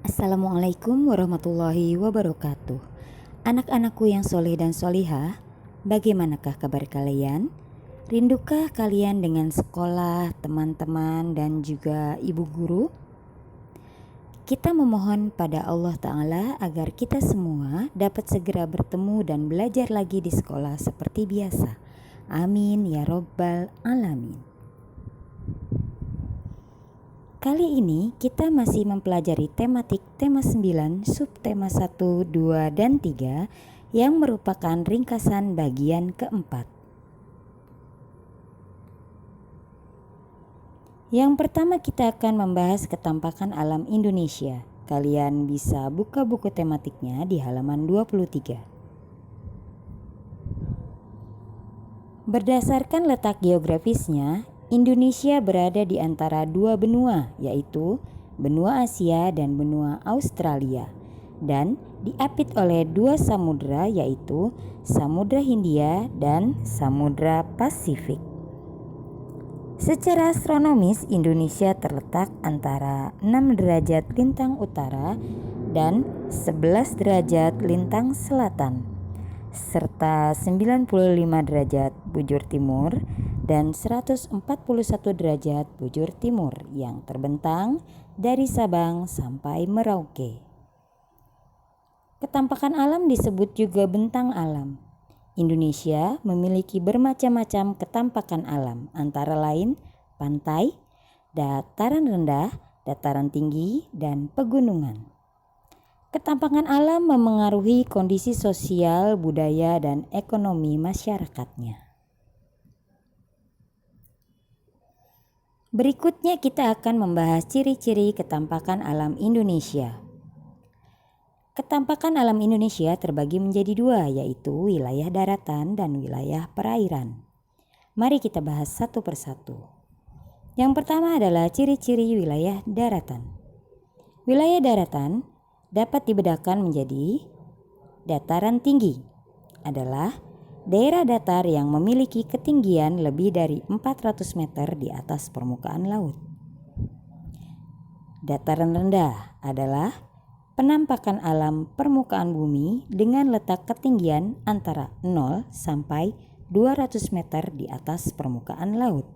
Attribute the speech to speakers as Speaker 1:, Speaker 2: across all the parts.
Speaker 1: Assalamualaikum warahmatullahi wabarakatuh. Anak-anakku yang soleh dan solihah, bagaimanakah kabar kalian? Rindukah kalian dengan sekolah, teman-teman, dan juga ibu guru? Kita memohon pada Allah Ta'ala agar kita semua dapat segera bertemu dan belajar lagi di sekolah seperti biasa. Amin ya Rabbal Alamin. Kali ini kita masih mempelajari tematik tema 9, subtema 1, 2, dan 3 yang merupakan ringkasan bagian keempat. Yang pertama kita akan membahas ketampakan alam Indonesia. Kalian bisa buka buku tematiknya di halaman 23. Berdasarkan letak geografisnya, Indonesia berada di antara dua benua, yaitu benua Asia dan benua Australia, dan diapit oleh dua samudra, yaitu Samudra Hindia dan Samudra Pasifik. Secara astronomis, Indonesia terletak antara 6 derajat lintang utara dan 11 derajat lintang selatan, serta 95 derajat bujur timur dan 141 derajat bujur timur yang terbentang dari Sabang sampai Merauke. Ketampakan alam disebut juga bentang alam. Indonesia memiliki bermacam-macam ketampakan alam, antara lain pantai, dataran rendah, dataran tinggi, dan pegunungan. Ketampakan alam memengaruhi kondisi sosial, budaya, dan ekonomi masyarakatnya. Berikutnya kita akan membahas ciri-ciri ketampakan alam Indonesia. Ketampakan alam Indonesia terbagi menjadi dua, yaitu wilayah daratan dan wilayah perairan. Mari kita bahas satu persatu. Yang pertama adalah ciri-ciri wilayah daratan. Wilayah daratan dapat dibedakan menjadi dataran tinggi adalah daerah datar yang memiliki ketinggian lebih dari 400 meter di atas permukaan laut. Dataran rendah adalah penampakan alam permukaan bumi dengan letak ketinggian antara 0 sampai 200 meter di atas permukaan laut.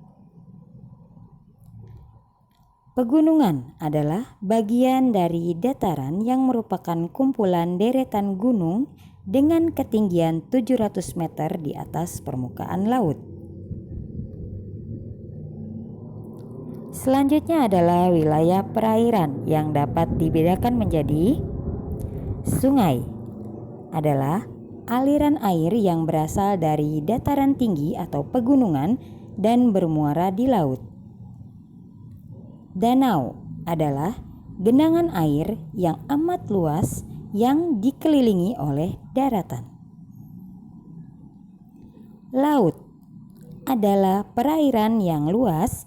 Speaker 1: Pegunungan adalah bagian dari dataran yang merupakan kumpulan deretan gunung dengan ketinggian 700 meter di atas permukaan laut. Selanjutnya adalah wilayah perairan yang dapat dibedakan menjadi sungai adalah aliran air yang berasal dari dataran tinggi atau pegunungan dan bermuara di laut. Danau adalah genangan air yang amat luas yang dikelilingi oleh daratan. Laut adalah perairan yang luas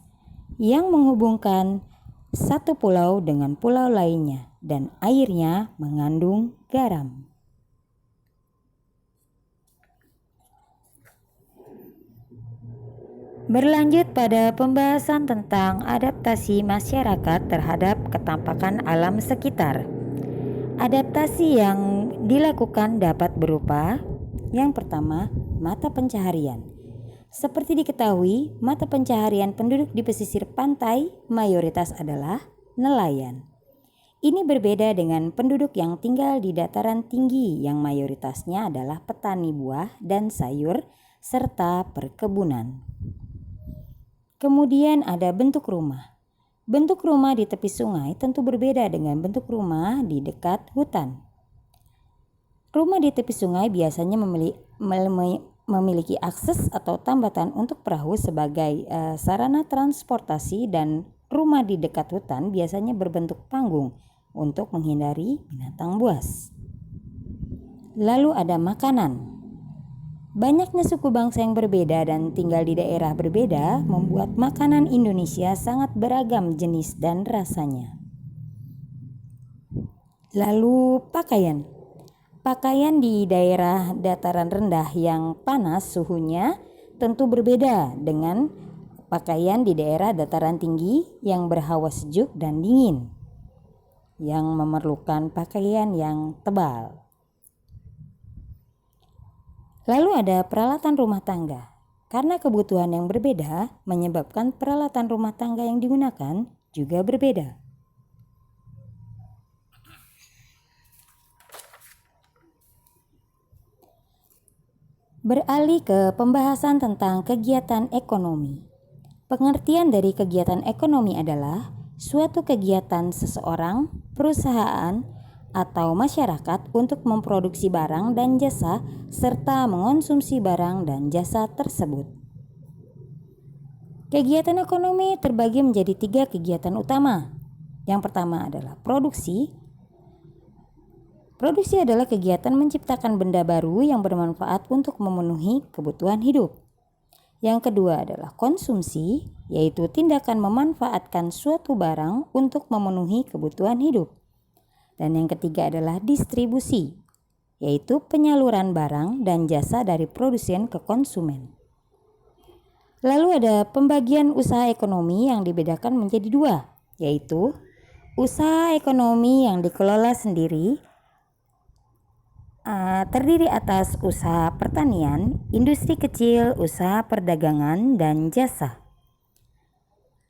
Speaker 1: yang menghubungkan satu pulau dengan pulau lainnya dan airnya mengandung garam. Berlanjut pada pembahasan tentang adaptasi masyarakat terhadap ketampakan alam sekitar. Adaptasi yang dilakukan dapat berupa yang pertama, mata pencaharian. Seperti diketahui, mata pencaharian penduduk di pesisir pantai mayoritas adalah nelayan. Ini berbeda dengan penduduk yang tinggal di dataran tinggi yang mayoritasnya adalah petani buah dan sayur serta perkebunan. Kemudian ada bentuk rumah. Bentuk rumah di tepi sungai tentu berbeda dengan bentuk rumah di dekat hutan. Rumah di tepi sungai biasanya memiliki akses atau tambatan untuk perahu sebagai sarana transportasi, dan rumah di dekat hutan biasanya berbentuk panggung untuk menghindari binatang buas. Lalu ada makanan. Banyaknya suku bangsa yang berbeda dan tinggal di daerah berbeda membuat makanan Indonesia sangat beragam jenis dan rasanya. Lalu pakaian. Pakaian di daerah dataran rendah yang panas suhunya tentu berbeda dengan pakaian di daerah dataran tinggi yang berhawa sejuk dan dingin. yang memerlukan pakaian yang tebal. Lalu ada peralatan rumah tangga. Karena kebutuhan yang berbeda menyebabkan peralatan rumah tangga yang digunakan juga berbeda. Beralih ke pembahasan tentang kegiatan ekonomi. Pengertian dari kegiatan ekonomi adalah suatu kegiatan seseorang, perusahaan, atau masyarakat untuk memproduksi barang dan jasa serta mengonsumsi barang dan jasa tersebut. Kegiatan ekonomi terbagi menjadi 3 kegiatan utama. Yang pertama adalah produksi. Produksi adalah kegiatan menciptakan benda baru yang bermanfaat untuk memenuhi kebutuhan hidup. Yang kedua adalah konsumsi, yaitu tindakan memanfaatkan suatu barang untuk memenuhi kebutuhan hidup. Dan yang ketiga adalah distribusi, yaitu penyaluran barang dan jasa dari produsen ke konsumen. Lalu ada pembagian usaha ekonomi yang dibedakan menjadi 2, yaitu usaha ekonomi yang dikelola sendiri, terdiri atas usaha pertanian, industri kecil, usaha perdagangan, dan jasa.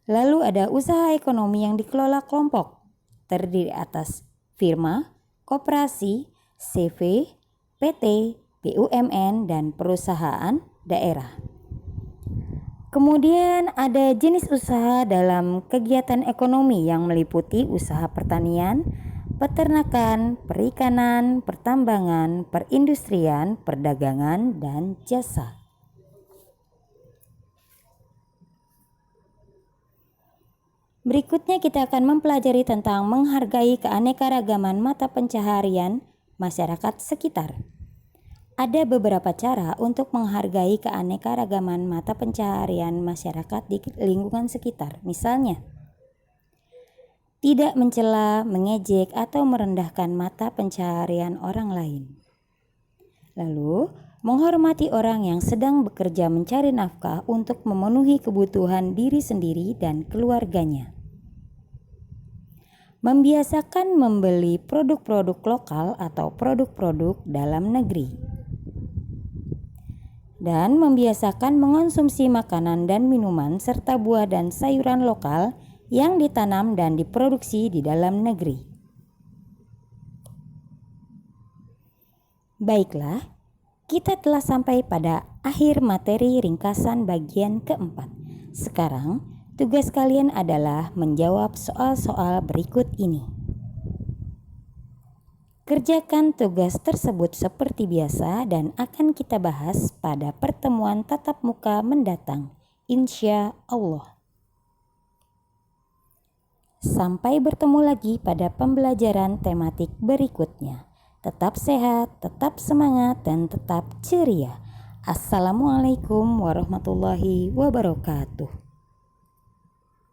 Speaker 1: Lalu ada usaha ekonomi yang dikelola kelompok, terdiri atas firma, koperasi, CV, PT, BUMN, dan perusahaan daerah. Kemudian ada jenis usaha dalam kegiatan ekonomi yang meliputi usaha pertanian, peternakan, perikanan, pertambangan, perindustrian, perdagangan, dan jasa. Berikutnya kita akan mempelajari tentang menghargai keanekaragaman mata pencaharian masyarakat sekitar. Ada beberapa cara untuk menghargai keanekaragaman mata pencaharian masyarakat di lingkungan sekitar. Misalnya, tidak mencela, mengejek, atau merendahkan mata pencaharian orang lain. Lalu, menghormati orang yang sedang bekerja mencari nafkah untuk memenuhi kebutuhan diri sendiri dan keluarganya. Membiasakan membeli produk-produk lokal atau produk-produk dalam negeri. Dan membiasakan mengonsumsi makanan dan minuman serta buah dan sayuran lokal yang ditanam dan diproduksi di dalam negeri. Baiklah, kita telah sampai pada akhir materi ringkasan bagian keempat. Sekarang, tugas kalian adalah menjawab soal-soal berikut ini. Kerjakan tugas tersebut seperti biasa dan akan kita bahas pada pertemuan tatap muka mendatang, insya Allah. Sampai bertemu lagi pada pembelajaran tematik berikutnya. Tetap sehat, tetap semangat, dan tetap ceria. Assalamualaikum warahmatullahi wabarakatuh.